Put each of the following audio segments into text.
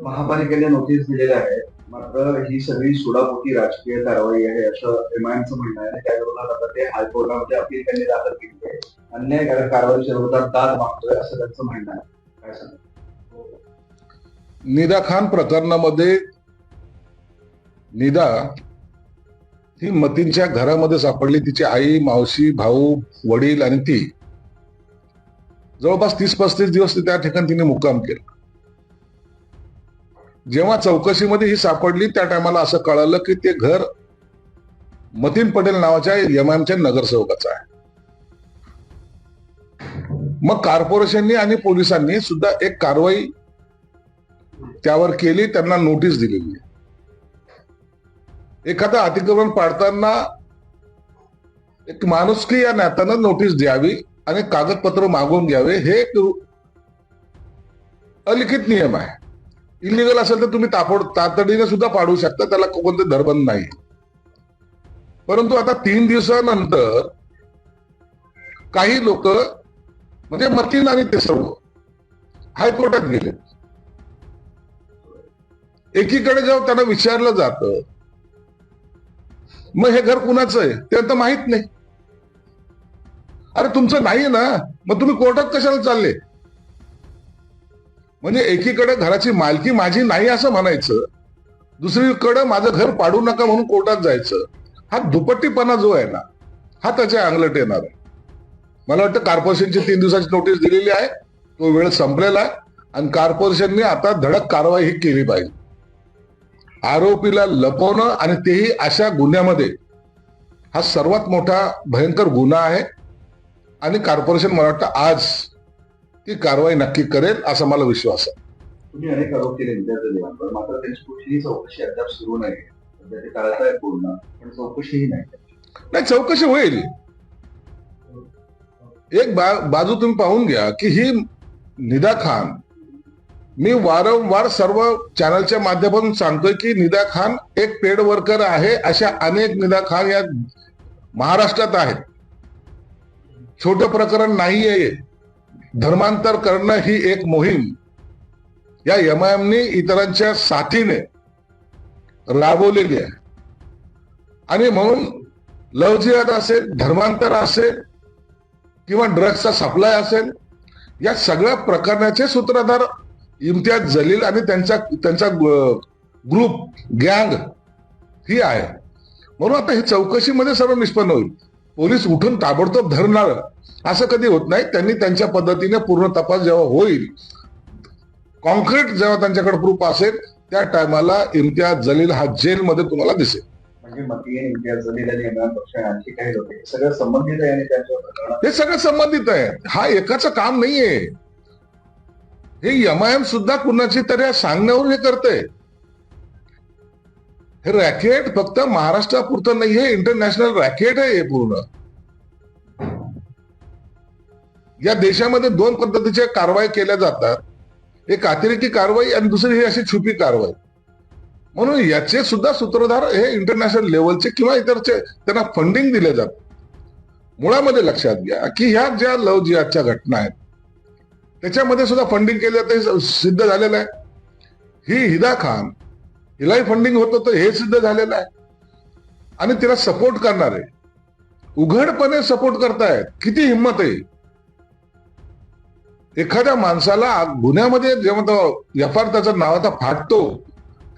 महापालिकेने नोटीस दिलेल्या आहेत. मात्र ही सगळी सुडापोटी राजकीय कारवाई आहे असं एमआयएमचं म्हणणं आहे आणि त्या विरोधात आता ते हायकोर्टामध्ये अपील त्यांनी दाखल केली आहे. अन्यायकारक कारवाईच्या विरोधात दाद मागतोय असं त्यांचं म्हणणं आहे. काय सांगा? निदा खान प्रकरणामध्ये निदा ही मतींच्या घरामध्ये सापडली. तिची आई, मावशी, भाऊ, वडील आणि ती जवळपास 30-35 दिवस त्या ठिकाणी तिने मुक्काम केला. जेव्हा चौकशीमध्ये ही सापडली त्या टायमाला असं कळालं की ते घर मतीन पटेल नावाच्या एमआयएमच्या नगरसेवकाचं आहे. मग कॉर्पोरेशननी आणि पोलिसांनी सुद्धा एक कारवाई त्यावर केली, त्यांना नोटीस दिलेली आहे. एखादं अतिक्रमण पाडताना एक माणुसकी या नात्यानं नोटीस द्यावी आणि कागदपत्र मागून घ्यावे, हे एक अलिखित नियम आहे. इलिगल असेल तर तुम्ही तातडीने सुद्धा पाडू शकता, त्याला कोणते धरबंध नाही. परंतु आता 3 दिवसानंतर काही लोक म्हणजे मतीन आणि ते सर्व हायकोर्टात गेले. एकीकडे जेव्हा त्यांना विचारलं जातं मग हे घर कुणाचं आहे ते तर माहित नाही. अरे तुमचं नाही ना, मग तुम्ही कोर्टात कशाला चालले? म्हणजे एकीकडे घराची मालकी माझी नाही असं म्हणायचं, दुसरीकडे माझं घर पाडू नका म्हणून कोर्टात जायचं. हा दुपट्टीपणा जो आहे ना, हा त्याच्या अंगलट येणार आहे. मला वाटतं कॉर्पोरेशनची 3 दिवसाची नोटीस दिलेली आहे, तो वेळ संपलेला आहे आणि कॉर्पोरेशनने आता धडक कारवाई ही केली पाहिजे. आरोपीला लपवणं आणि तेही अशा गुन्ह्यामध्ये, हा सर्वात मोठा भयंकर गुन्हा आहे आणि कॉर्पोरेशन मला वाटतं आज ती कारवाई नक्की करेल असा मला विश्वास आहे. तुम्ही अनेक आरोप केले विद्यार्थ्यांवर, मात्र त्यांची कुठलीही चौकशी अद्याप सुरू नाही. सध्या ते टाळताय पूर्ण, पण चौकशीही नाही. चौकशी होईल. एक बाजू तुम्ही पाहून घ्या की ही निदा खान, मी वारंवार सर्व चॅनलच्या माध्यमातून सांगतोय की निदा खान एक पेड वर्कर आहे. अशा अनेक निदा खान या महाराष्ट्रात आहेत. छोटं प्रकरण नाही आहे. धर्मांतर करणं ही एक मोहीम या एमआयएमने इतरांच्या साथीने राबवलेली आहे आणि म्हणून लव्ह जिहाद असेल, धर्मांतर असेल किंवा ड्रग्सचा सप्लाय असेल, या सगळ्या प्रकरणाचे सूत्रधार इम्तियाज जलील आणि त्यांचा ग्रुप, गँग ही आहे. म्हणून आता ही चौकशीमध्ये सर्व निष्पन्न होईल. पोलीस उठून ताबडतोब धरणार असं कधी होत नाही. त्यांनी त्यांच्या पद्धतीने पूर्ण तपास जेव्हा होईल, कॉन्क्रीट जेव्हा त्यांच्याकडे प्रूफ असेल, त्या टायमाला इम्तियाज जलील हा जेलमध्ये तुम्हाला दिसेल. म्हणजे मतीन, इम्तियाज जलील आणि इम्रान बक्ष आणखी काही लोक हे सगळं संबंधित आहे आणि त्यांच्या हे सगळं संबंधित आहे. हा एकाचं काम नाहीये. हे एमआयएम सुद्धा कुणाची तरी सांगण्यावर हे करते. हे रॅकेट फक्त महाराष्ट्रापुरतं नाही, हे इंटरनॅशनल रॅकेट आहे. हे पूर्ण या देशामध्ये 2 पद्धतीच्या कारवाई केल्या जातात. एक अतिरेकी कारवाई आणि दुसरी ही अशी छुपी कारवाई. म्हणून याचे सुद्धा सूत्रधार हे इंटरनॅशनल लेवलचे किंवा इतरचे, त्यांना फंडिंग दिले जातं. मुळामध्ये लक्षात घ्या की ह्या ज्या लव्ह जिहादच्या घटना आहेत त्याच्यामध्ये सुद्धा फंडिंग केलं ते सिद्ध झालेलं आहे. ही हिदा खान, हिलाही फंडिंग होत होतं हे सिद्ध झालेलं आहे आणि तिला सपोर्ट करणारे उघडपणे सपोर्ट करतायत. किती हिंमत आहे एखाद्या माणसाला गुन्ह्यामध्ये जेव्हा तो एफआर त्याचा नावाचा फाटतो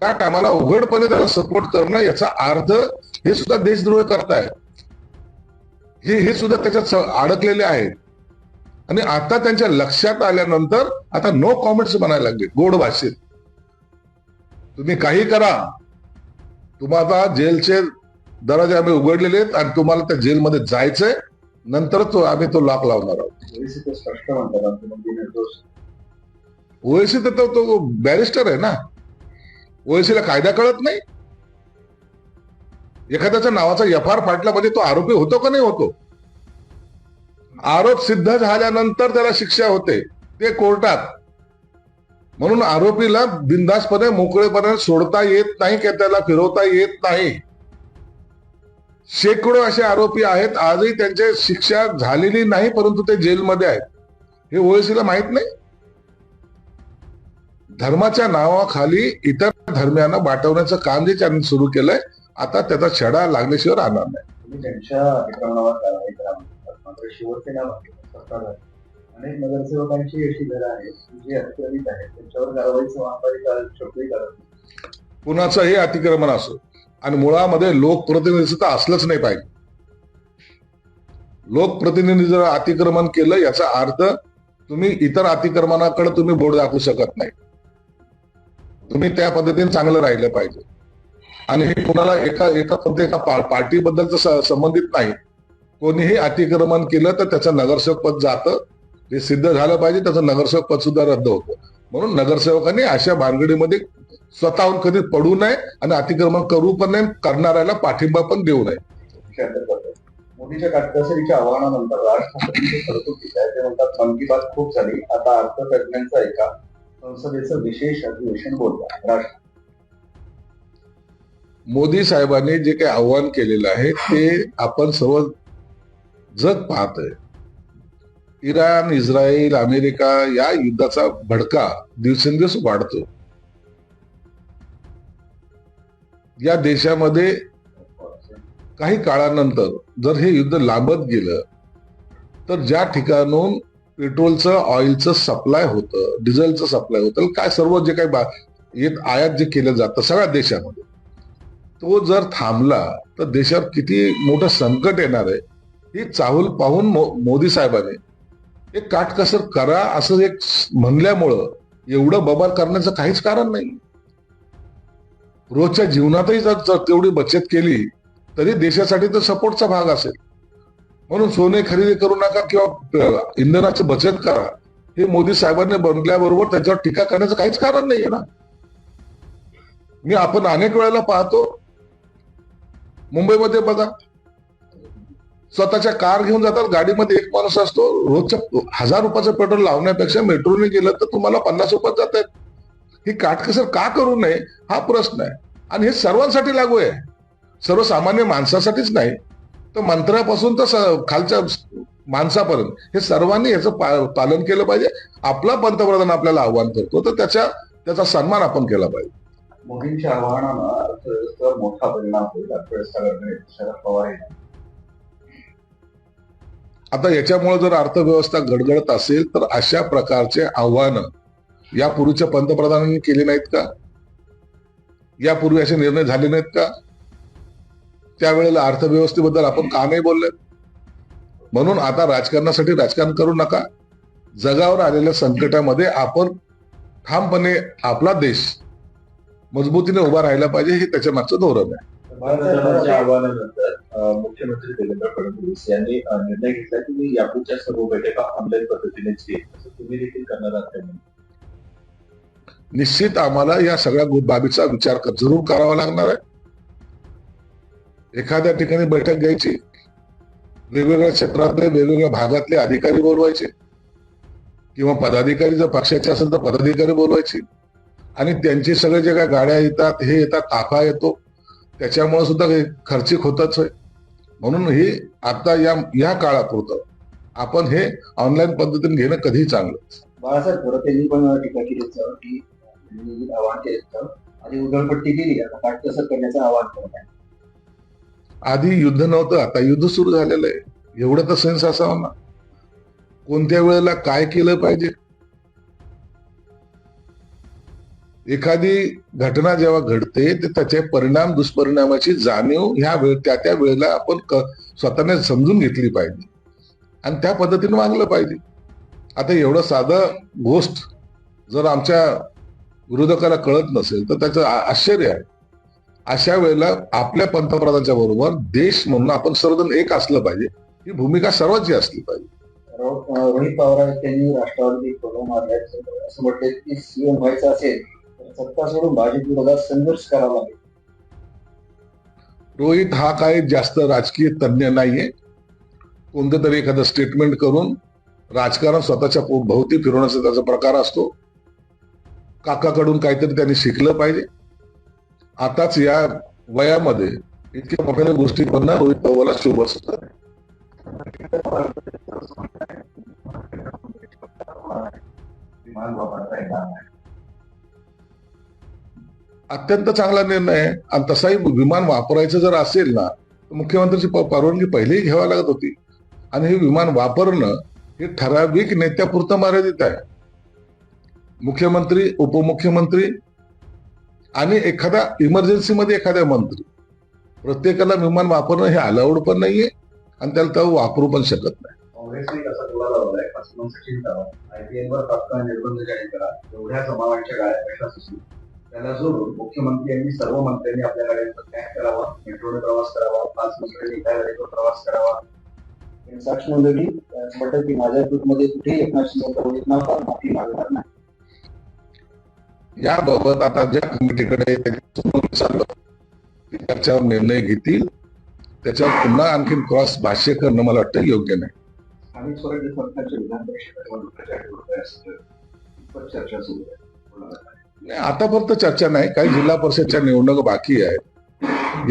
त्या टायमाला उघडपणे त्याला सपोर्ट करणं, याचा अर्थ हे सुद्धा देशद्रोह करतायत. हे सुद्धा त्याच्यात अडकलेले आहेत आणि आता त्यांच्या लक्षात आल्यानंतर आता नो कॉमेंट्स म्हणायला लागले गोड भाषेत. तुम्ही काही करा, तुम्हाला जेलचे दरवाजे आम्ही उघडलेले आहेत आणि तुम्हाला त्या जेलमध्ये जायचंय, नंतर आम्ही तो लॉक लावणार आहोत. स्पष्ट म्हणतात ओएसी तर तो बॅरिस्टर आहे ना. ओएसीला कायदा कळत नाही. एखाद्याच्या नावाचा एफआर फाटला म्हणजे तो आरोपी होतो का नाही होतो. आरोप सिद्ध झाल्यानंतर त्याला शिक्षा होते, ते कोर्टात. म्हणून आरोपीला बिनधास्तपणे मोकळेपणे सोडता येत नाही किंवा त्याला फिरवता येत नाही. शेकडो असे आरोपी आहेत आजही त्यांची शिक्षा झालेली नाही, परंतु ते जेलमध्ये आहेत. हे ओएसीला माहित नाही. धर्माच्या नावाखाली इतर धर्मियांना वाटवण्याचं काम जे त्यांनी सुरू केलंय, आता त्याचा छडा लागल्याशिवाय राहणार नाही. तुम्ही त्यांच्या अतिक्रमणावर कारवाई करा म्हणतात, मात्र शिवसेना सत्ताधारी अनेक नगरसेवकांची अशी घरं आहेत की जे अतिक्रमित आहेत, त्यांच्यावर कारवाईचं महापालिका शकतोय करत. कुणाचंही अतिक्रमण असो, आणि मुळामध्ये लोकप्रतिनिधी तर असलंच नाही पाहिजे. लोकप्रतिनिधी जर अतिक्रमण केलं याचा अर्थ तुम्ही इतर अतिक्रमणाकडे तुम्ही बोट दाखवू शकत नाही. तुम्ही त्या पद्धतीने चांगलं राहिलं पाहिजे. आणि हे कुणाला एका पार्टीबद्दल संबंधित नाही. कोणीही अतिक्रमण केलं तर त्याचं नगरसेवक पद जातं, हे सिद्ध झालं पाहिजे. त्याचं नगरसेवक पद सुद्धा रद्द होतं. म्हणून नगरसेवकांनी अशा भानगडीमध्ये स्वतःहून कधी पडू नये आणि अतिक्रमण करू पण नाही, करणाऱ्याला पाठिंबा पण देऊ नये. मोदीच्या काटकसरीच्या आव्हानानंतर राज ठाकरेंचे कौतुक केलं आहे. ते म्हणतात मन की बात खूप झाली, आता अर्थतज्ञांचा एका संसदेचं विशेष अधिवेशन बोलतात. राज मोदी साहेबांनी जे काही आव्हान केलेलं आहे ते आपण सर्व जग पाहतंय. इराण, इस्रायल, अमेरिका या युद्धाचा भडका दिवसेंदिवस वाढतो. या देशामध्ये काही काळानंतर जर हे युद्ध लांबत गेलं तर ज्या ठिकाणून पेट्रोलचं, ऑइलचं सप्लाय होतं, डिझेलचं सप्लाय होतं, काय सर्व जे काही आयात जे केलं जातं सगळ्या देशामध्ये, तो जर थांबला तर देशावर किती मोठं संकट येणार आहे ही चाहूल पाहून मोदी साहेबांनी एक काटकसर करा असं एक म्हणल्यामुळं एवढं बबाल करण्याचं काहीच कारण नाही. रोजच्या जीवनातही जर तेवढी बचत केली तरी देशासाठी तर सपोर्टचा भाग असेल. म्हणून सोने खरेदी करू नका किंवा इंधनाची बचत करा हे मोदी साहेबांनी बनल्याबरोबर त्याच्यावर टीका करण्याचं काहीच कारण नाहीये ना. आपण अनेक वेळेला पाहतो, मुंबईमध्ये बघा, स्वतःच्या कार घेऊन जातात, गाडीमध्ये एक माणूस असतो, रोजच्या 1000 रुपयाचं पेट्रोल लावण्यापेक्षा मेट्रोने गेलं तर तुम्हाला 50 रुपयात जात आहेत. ही काटकसर का करू नये हा प्रश्न आहे. आणि हे सर्वांसाठी लागू आहे, सर्वसामान्य माणसासाठीच नाही तर मंत्र्यापासून तर खालच्या माणसापर्यंत हे सर्वांनी याचं पालन केलं पाहिजे. आपला पंतप्रधान आपल्याला आव्हान करतो तर त्याचा सन्मान आपण केला पाहिजे. मोदींच्या आव्हानानं अर्थव्यवस्थेवर मोठा परिणाम होईल, अर्थव्यवस्था शरद पवार. आता याच्यामुळे जर अर्थव्यवस्था गडगडत असेल तर अशा प्रकारचे आव्हानं यापूर्वीच्या पंतप्रधानांनी केले नाहीत का? यापूर्वी असे निर्णय झाले नाहीत का? त्यावेळेला अर्थव्यवस्थेबद्दल आपण का नाही बोलले? म्हणून आता राजकारणासाठी राजकारण करू नका. जगावर आलेल्या संकटामध्ये आपण ठामपणे आपला देश मजबूतीने उभा राहायला पाहिजे, हे त्याच्या मागचं धोरण आहे. आव्हानानंतर मुख्यमंत्री देवेंद्र फडणवीस यांनी निर्णय घेतला की यापूर्वीच्या सर्व बैठका ऑनलाईन पद्धतीनेच घेईल, असं तुम्ही देखील करणार आहात. निश्चित आम्हाला या सगळ्या बाबीचा विचार जरूर करावा लागणार आहे. एखाद्या ठिकाणी बैठक घ्यायची, वेगवेगळ्या क्षेत्रातले वेगवेगळ्या भागातले अधिकारी बोलवायचे किंवा पदाधिकारी जर पक्षाचे असेल तर पदाधिकारी बोलवायचे आणि त्यांची सगळे जे काय गाड्या येतात, हे येतात, ताफा येतो, त्याच्यामुळे सुद्धा खर्चिक होतच आहे. म्हणून हे आता या काळापुरतं आपण हे ऑनलाईन पद्धतीने घेणं कधीही चांगलं. बाळासाहेब थोरात पण टीका केली की आव्हान केलं, आधी उधळपट्टी केली, आता काटकसर करण्याचं आवाहन करत आहे. आधी युद्ध नव्हतं, आता युद्ध सुरू झालेलं आहे. एवढं तर सेन्स असावं ना, कोणत्या वेळेला काय केलं पाहिजे. एखादी घटना जेव्हा घडते तर त्याचे परिणाम, दुष्परिणामाची जाणीव त्या वेळेला आपण स्वतःने समजून घेतली पाहिजे आणि त्या पद्धतीने वागलं पाहिजे. आता एवढं साधं गोष्ट जर आमच्या विरोधकाला कळत नसेल तर त्याचं आश्चर्य आहे. अशा वेळेला आपल्या पंतप्रधानांच्या बरोबर देश म्हणून आपण सर्वजण एक असलं पाहिजे, ही भूमिका सर्वांची असली पाहिजे. रोहित पवार यांनी राष्ट्रवादी फोटो मारलाय, असं म्हटलंय की सीएम व्हायचं असेल तर सत्ता सोडून भाजप विरोधात संघर्ष करावा लागेल. रोहित हा काही जास्त राजकीय तज्ञ नाहीये. कोणतं तरी एखादं स्टेटमेंट करून राजकारण स्वतःच्या भोवती फिरवण्याचा त्याचा प्रकार असतो. काकाकडून काहीतरी त्यांनी शिकलं पाहिजे. आताच या वयामध्ये इतक्या मोठ्या गोष्टी बनणं रोहित पवारला शुभ असतं. अत्यंत चांगला निर्णय आहे. आणि तसाही विमान वापरायचं जर असेल ना तर मुख्यमंत्र्याची परवानगी पहिलेही घ्यावी लागत होती. आणि हे विमान वापरणं हे ठराविक नेत्यापुरतं मर्यादित आहे. मुख्यमंत्री, उपमुख्यमंत्री आणि एखादा इमर्जन्सीमध्ये एखादा मंत्री, प्रत्येकाला विमान वापरणं हे अलाउड पण नाहीये आणि त्याला तो वापरू पण शकत नाही. काँग्रेसने कसा टोला लावलाय, पासून सचिन सावंत आयपीएलवर तात्काळ निर्बंध जाहीर करा, एवढ्या समावांच्या गाड्या कशा सुचली. त्याला जोडून मुख्यमंत्र्यांनी सर्व मंत्र्यांनी आपल्या गाड्यांचा त्याग करावा, मेट्रोने प्रवास करावा, 5 मंत्र्यांनी एका गाडीवर प्रवास करावा. साक्ष नोंदवली म्हटलं की माझ्या ग्रुपमध्ये कुठेही एकनाथ शिंदे माफी मागणार नाही. याबाबत आता ज्या कमिटीकडे चाललं त्याच्यावर निर्णय घेतील. त्याच्यावर पुन्हा आणखी क्रॉस भाष्य करणं मला वाटतं योग्य नाही. स्थानिक स्वराज्य संस्थांच्या विधान परिषदेवर चर्चा सुरू आहे. आता फक्त चर्चा नाही, काही जिल्हा परिषदच्या निवडणूक बाकी आहेत.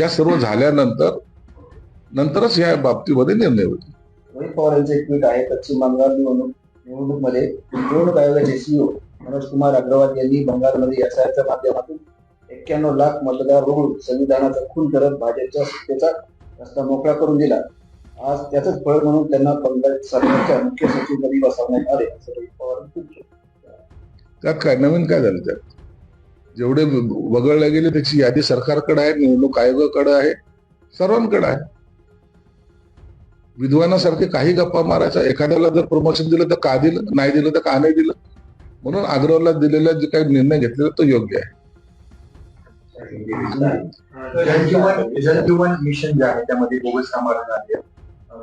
या सर्व झाल्यानंतरच या बाबतीमध्ये निर्णय होतील. रोहित पवार यांचे एक ट्विट आहे. पश्चिम बंगाल निवडणूक मध्ये निवडणूक आयोगाचे सीईओ मनोज कुमार अग्रवाल यांनी बंगालमध्ये एसआयच्या माध्यमातून 91 लाख मतदार रोवून संविधानाचा खून करत भाजपच्या सत्तेचा रस्ता मोकळा करून दिला. आज त्याच फळ म्हणून त्यांना बंगाल सरकारच्या मुख्य सचिवपदी बसवण्यात आले, असं रोहित पवार म्हणाले. त्यात काय नवीन काय झालं? त्यात जेवढे वगळले गेले त्याची यादी सरकारकडे आहे, निवडणूक आयोगाकडे आहे, सर्वांकडे आहे. विद्वानासारखे काही गप्पा मारायचा. एखाद्याला जर प्रमोशन दिलं तर का दिलं, नाही दिलं तर का नाही दिलं. म्हणून अग्रवालला दिलेला जे काही निर्णय घेतलेला तो योग्य आहे. जलजीवन मिशन जे आहे त्यामध्ये बोगस कामं झाली.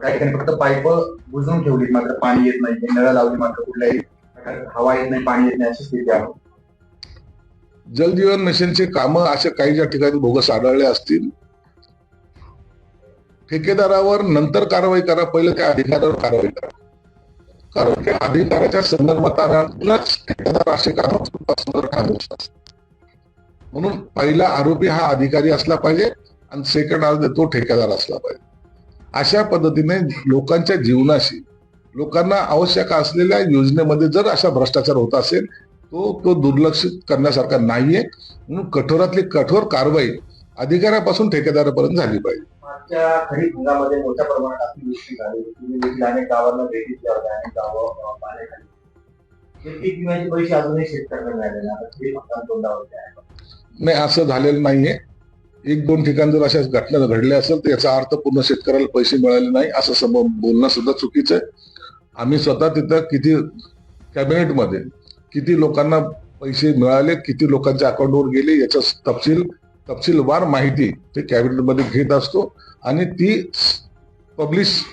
काही ठिकाणी फक्त पाईप बुजवून ठेवली, मात्र पाणी येत नाही. नळ लावली, मात्र कुठल्याही हवा येत नाही, पाणी येत नाही, अशी स्थिती आहे. जलजीवन मिशनचे कामं अशा काही ज्या ठिकाणी बोगस आढळले असतील, ठेकेदारावर नंतर कारवाई करा, पहिले त्या अधिकाऱ्यावर कारवाई करा. कारण त्या अधिकाऱ्याच्या संदर्भात ठेकेदार असे काम ठाकून. म्हणून पहिला आरोपी हा अधिकारी असला पाहिजे आणि सेकंड आरोपी तो ठेकेदार असला पाहिजे. अशा पद्धतीने लोकांच्या जीवनाशी, लोकांना आवश्यक असलेल्या योजनेमध्ये जर अशा भ्रष्टाचार होत असेल तो दुर्लक्षित करण्यासारखा नाहीये. म्हणून कठोरातली कठोर कारवाई अधिकाऱ्यापासून ठेकेदारापर्यंत झाली पाहिजे. मागच्या खरीप हंगामामध्ये मोठ्या प्रमाणात अतिवृष्टी झाली. तुम्ही देखील अनेक गावांना भेटी दिल्या होत्या, अनेक गावं पाण्याखाली. पीक विम्याचे पैसे अजूनही शेतकऱ्यांना मिळाले नाही, असं झालेलं नाहीये. 1-2 ठिकाणी जर अशा घटना घडल्या असेल तर याचा अर्थ पूर्ण शेतकऱ्याला पैसे मिळाले नाही असं बोलणं सुद्धा चुकीचं आहे. आम्ही स्वतः तिथं किती कॅबिनेटमध्ये किती लोकांना पैसे मिळाले, किती लोकांच्या अकाउंटवर गेले याचा तपशीलवार माहिती ते कॅबिनेटमध्ये घेत असतो आणि ती पब्लिश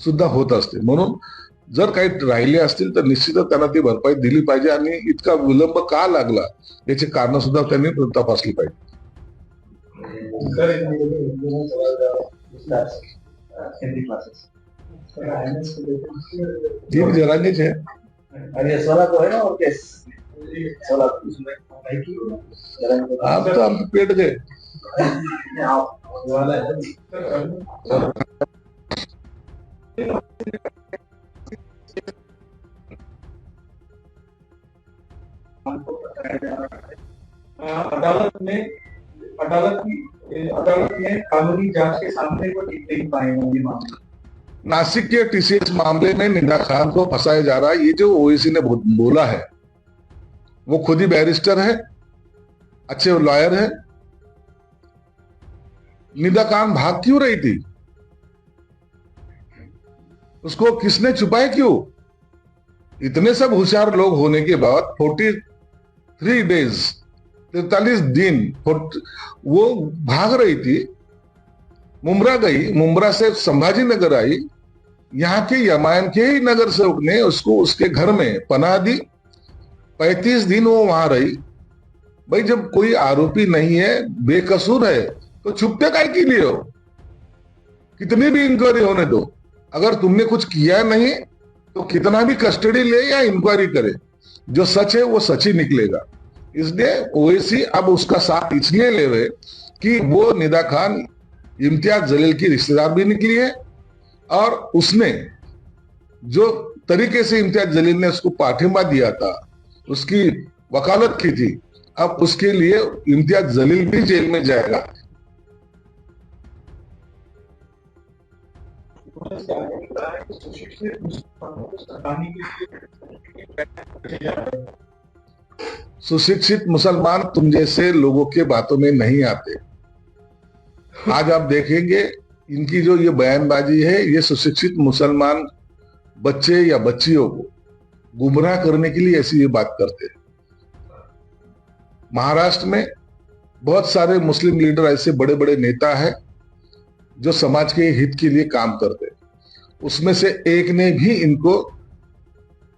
सुद्धा होत असते. म्हणून जर काही राहिले असतील तर निश्चितच त्यांना ती भरपाई दिली पाहिजे आणि इतका विलंब का लागला याची कारण सुद्धा त्यांनी तपासली पाहिजे. तीन जरांगीच है आणि सोला तो है ना और केस सोला आप तो हम पेट गए. अदालत ने कानूनी जांच के सामने को टिक नहीं पाएंगे मामले. नासिक के टीसीएस मामले में निदा खान को फंसाया जा रहा है. ये जो ओवैसी ने बोला है, वो खुद ही बैरिस्टर है, अच्छे लॉयर है. निदा खान भाग क्यों रही थी? उसको किसने छुपाया क्यों? इतने सब होशियार लोग होने के बाद 43 डेज 43 दिन वो भाग रही थी. मुंब्रा गई, मुंब्रा से संभाजीनगर आई. यहाँ के यमायन के ही नगर सेवक ने उसको उसके घर में पनाह दी. 35 दिन वो वहां रही. भाई जब कोई आरोपी नहीं है, बेकसूर है, तो छुपते काय के लिए हो? कितनी भी इंक्वायरी होने दो. अगर तुमने कुछ किया नहीं तो कितना भी कस्टडी ले या इंक्वायरी करे, जो सच है वो सच ही निकलेगा. इसलिए ओवैसी अब उसका साथ इसलिए ले रहे कि वो निदा खान इम्तियाज जलील की रिश्तेदार भी निकली है और उसने जो तरीके से इम्तियाज जलील ने उसको पाठिंबा दिया था, उसकी वकालत की थी, अब उसके लिए इम्तियाज जलील भी जेल में जाएगा। सुशिक्षित मुसलमान तुम जैसे लोगों के बातों में नहीं आते। आज आप देखेंगे इनकी जो ये बयानबाजी है, ये सुशिक्षित मुसलमान बच्चे या बच्चियों को गुमराह करने के लिए ऐसी ये बात करते हैं। महाराष्ट्र में बहुत सारे मुस्लिम लीडर, ऐसे बड़े बड़े नेता हैं जो समाज के हित के लिए काम करते हैं। उसमें से एक ने भी इनको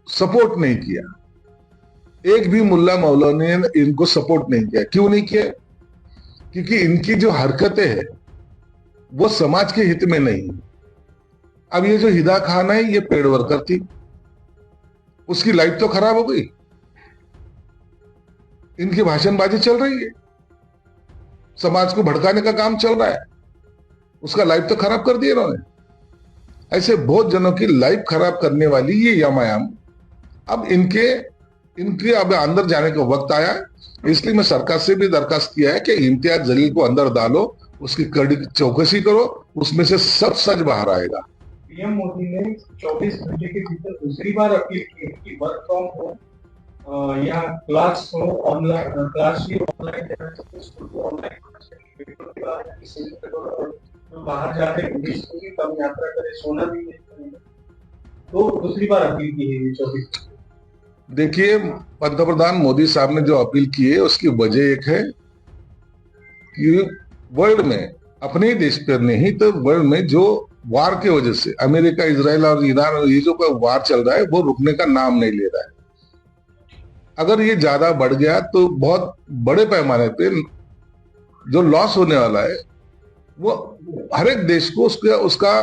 सपोर्ट नहीं किया, एक भी मुल्ला मौलवी ने इनको सपोर्ट नहीं किया। क्यों नहीं किया? क्योंकि इनकी जो हरकतें हैं वो समाज के हित में नहीं। अब ये जो हिदा खान है, ये पेड वर्कर थी, उसकी लाइफ तो खराब हो गई। इनकी भाषणबाजी चल रही है, समाज को भड़काने का काम चल रहा है, उसका लाइफ तो खराब कर दिया इन्होंने। ऐसे बहुत जनों की लाइफ खराब करने वाली ये यामायाम, अब इनके अब अंदर जाने का वक्त आया है। इसलिए मैं सरकार से भी दरखास्त किया है कि इम्तियाज जलील को अंदर डालो, उसकी कड़ी चौकसी करो, उसमें से सब सच बाहर आएगा। पीएम मोदी ने 24 घंटे के भीतर दूसरी बार अपील की कि वर्क फ्रॉम होम या क्लास हो ऑनलाइन, क्लास भी ऑनलाइन, स्कूल को ऑनलाइन, बाहर जाके विदेश को भी कम यात्रा करे, सोना भी नहीं खरीदे। तो दूसरी बार अपील की है 24। देखिए, पंतप्रधान मोदी साहब ने जो अपील की है उसकी वजह एक है कि वर्ल्ड में, अपने ही देश पर नहीं तो वर्ल्ड में जो वार की वजह से अमेरिका, इजराइल और ईरान, ये जो वार चल रहा है वो रुकने का नाम नहीं ले रहा है। अगर ये ज्यादा बढ़ गया तो बहुत बड़े पैमाने पे जो लॉस होने वाला है वो हर एक देश को उसका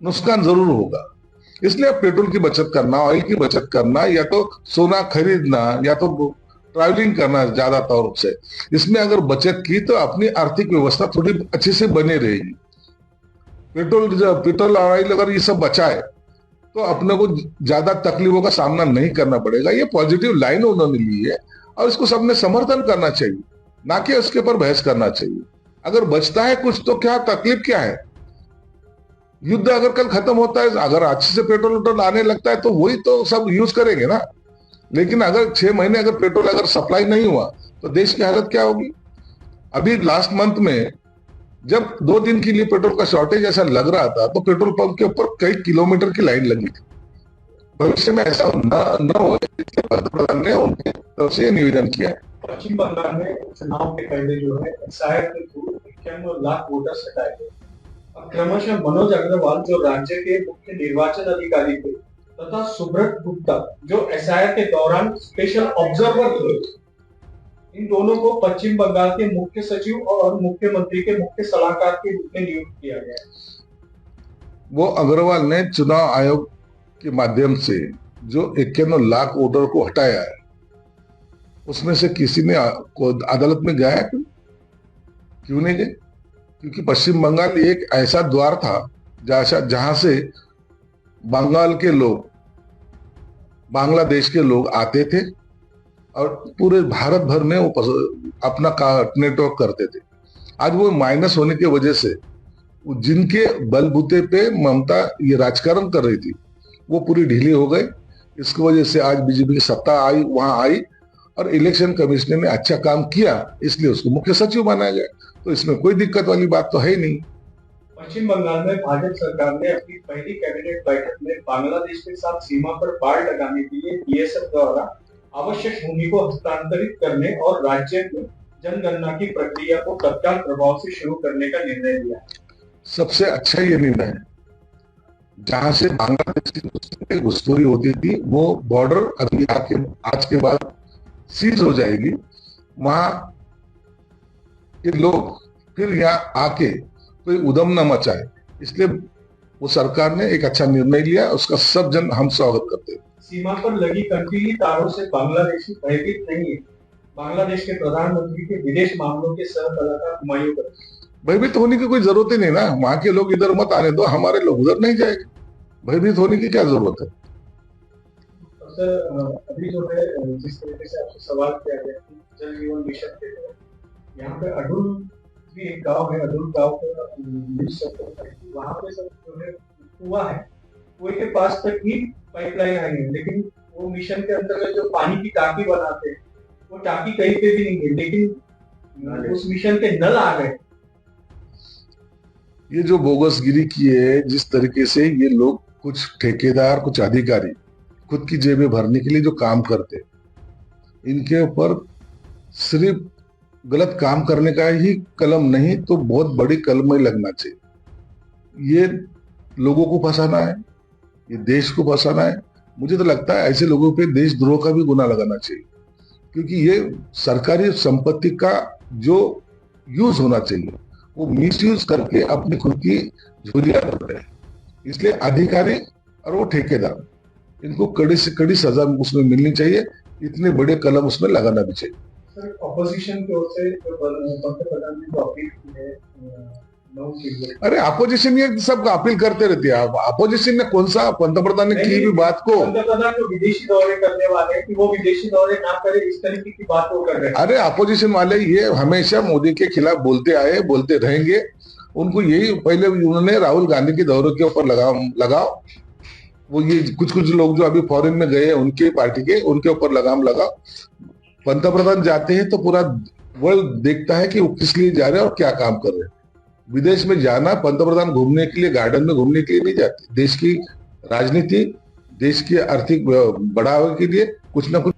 नुकसान जरूर होगा। इसलिए अब पेट्रोल की बचत करना, ऑयल की बचत करना, या तो सोना खरीदना, या तो ट्रैवलिंग करना ज्यादा तौर से, इसमें अगर बचत की तो अपनी आर्थिक व्यवस्था थोड़ी अच्छे से बने रहेगी। पेट्रोल ऑयल अगर ये सब बचाए तो अपने को ज्यादा तकलीफों का सामना नहीं करना पड़ेगा। ये पॉजिटिव लाइन उन्होंने ली है और इसको सबने समर्थन करना चाहिए, ना कि उसके ऊपर बहस करना चाहिए। अगर बचता है कुछ तो क्या तकलीफ क्या है? युद्ध अगर कल खत्म होता है, अगर अच्छे से पेट्रोल आने लगता है तो वही तो सब यूज करेंगे ना। लेकिन अगर 6 महीने अगर पेट्रोल अगर सप्लाई नहीं हुआ तो देश की हालत क्या होगी? अभी लास्ट मंथ में जब 2 दिन के लिए पेट्रोल का शॉर्टेज ऐसा लग रहा था तो पेट्रोल पंप के ऊपर कई किलोमीटर की लाइन लगी थी। भविष्य में ऐसा न हो, पंतप्रधान ने उनकी तरफ से निवेदन किया है। पश्चिम बंगाल में चुनाव के पहले जो है एसआईआर के थ्रू 91 लाख वोटर्स हटाए गए। अब क्रमशः मनोज अग्रवाल जो राज्य के मुख्य निर्वाचन अधिकारी थे तथा सुब्रत गुप्ता जो एसआईआर के दौरान स्पेशल ऑब्जर्वर थे, इन दोनों को पश्चिम बंगाल के मुख्य सचिव और मुख्यमंत्री के मुख्य सलाहकार के रूप में नियुक्त किया गया। वो अग्रवाल ने चुनाव आयोग के माध्यम से जो 51 लाख वोटर को हटाया है, उसमें से किसी ने अदालत में गया है? क्यों नहीं गए? क्योंकि पश्चिम बंगाल एक ऐसा द्वार था जहां से बंगाल के लोग, बांग्लादेश के लोग आते थे और पूरे भारत भर में वो अपना नेटवर्क करते थे। आज वो माइनस होने की वजह से जिनके बलबूते पे ममता ये राजकारण कर रही थी वो पूरी ढीली हो गई। इसकी वजह से आज बीजेपी की सत्ता वहां आई और इलेक्शन कमिश्नर ने अच्छा काम किया, इसलिए उसको मुख्य सचिव बनाया गया। तो इसमें कोई दिक्कत वाली बात तो है ही नहीं। पश्चिम बंगाल में भाजपा सरकार ने अपनी पहली कैबिनेट बैठक में बांग्लादेश के साथ सीमा पर बाड़ लगाने के लिए बीएसएफ द्वारा आवश्यक भूमि को हस्तांतरित करने और राज्य में जनगणना की प्रक्रिया को तत्काल प्रभाव से शुरू करने का निर्णय लिया। सबसे अच्छा ये निर्णय है। जहां से बांग्लादेश की घुसखोरी होती थी वो बॉर्डर अभी आज के बाद सीज हो जाएगी। वहां के लोग फिर यहाँ आके कोई उदम न मचाए, इसलिए वो सरकार ने एक अच्छा निर्णय लिया, उसका सब जन हम स्वागत करते हैं। सीमा पर लगी कंटीली तारों से बांग्लादेशी भयभीत नहीं है। बांग्लादेश के प्रधानमंत्री के विदेश मामलों के सह सलाहकार हुमायूं कबीर। भयभीत होने की कोई जरूरत ही नहीं ना। वहां के लोग इधर मत आने दो, हमारे लोग उधर नहीं जाएंगे। भयभीत होने की क्या जरूरत है? सर अभी जो है जिस तरीके से आपसे सवाल किया गया कि जल जीवन मिशन के तहत यहाँ पे अडुल भी एक गांव है, अडुल गांव का न्यूज़ सर्कल है, वहाँ पे सब जो है कुआं है, कुएं के पास तक ही पाइपलाइन आई है, लेकिन वो मिशन के अंतर्गत जो पानी की टाकी बनाते हैं वो टाकी कहीं पे भी नहीं है, लेकिन उस मिशन के नल आ गए। ये जो बोगसगिरी की है, जिस तरीके से ये लोग कुछ ठेकेदार, कुछ अधिकारी खुद की जेबें भरने के लिए जो काम करते, इनके ऊपर सिर्फ गलत काम करने का ही कलम नहीं तो बहुत बड़ी कलम ही लगना चाहिए। ये लोगों को फंसाना है, ये देश को फंसाना है। मुझे तो लगता है ऐसे लोगों पे देशद्रोह का भी गुनाह लगाना चाहिए, क्योंकि ये सरकारी संपत्ति का जो यूज होना चाहिए वो मिस यूज करके अपनी खुद की झोलियां भर रहे हैं। इसलिए अधिकारी और वो ठेकेदार, इनको कड़ी से कड़ी सजा उसमें मिलनी चाहिए, इतने बड़े कलम उसमें लगाना भी चाहिए। सर ऑपोजिशन की ओर से जो पंतप्रधान ने जो अपील की है लोगों के लिए, अरे अपोजिशन ये सब अपील करते रहते हैं। अपोजिशन ने कौन सा, पंतप्रधान ने की भी बात को, पंतप्रधान जो विदेशी दौरे करने वाले हैं कि वो विदेशी दौरे ना करे, इस तरीके की बात वो कर रहे हैं। अरे अपोजिशन वाले ये हमेशा मोदी के खिलाफ बोलते आए, बोलते रहेंगे। उनको यही पहले उन्होंने राहुल गांधी के दौरे के ऊपर लगाओ, वो ये कुछ लोग जो अभी फॉरेन में गए उनके पार्टी के, उनके ऊपर लगाम लगाओ। पंतप्रधान जाते हैं तो पूरा वर्ल्ड देखता है कि वो किस लिए जा रहे हैं और क्या काम कर रहे हैं। विदेश में जाना पंतप्रधान घूमने के लिए, गार्डन में घूमने के लिए नहीं जाते, देश की राजनीति, देश की आर्थिक बढ़ावे के लिए कुछ ना कुछ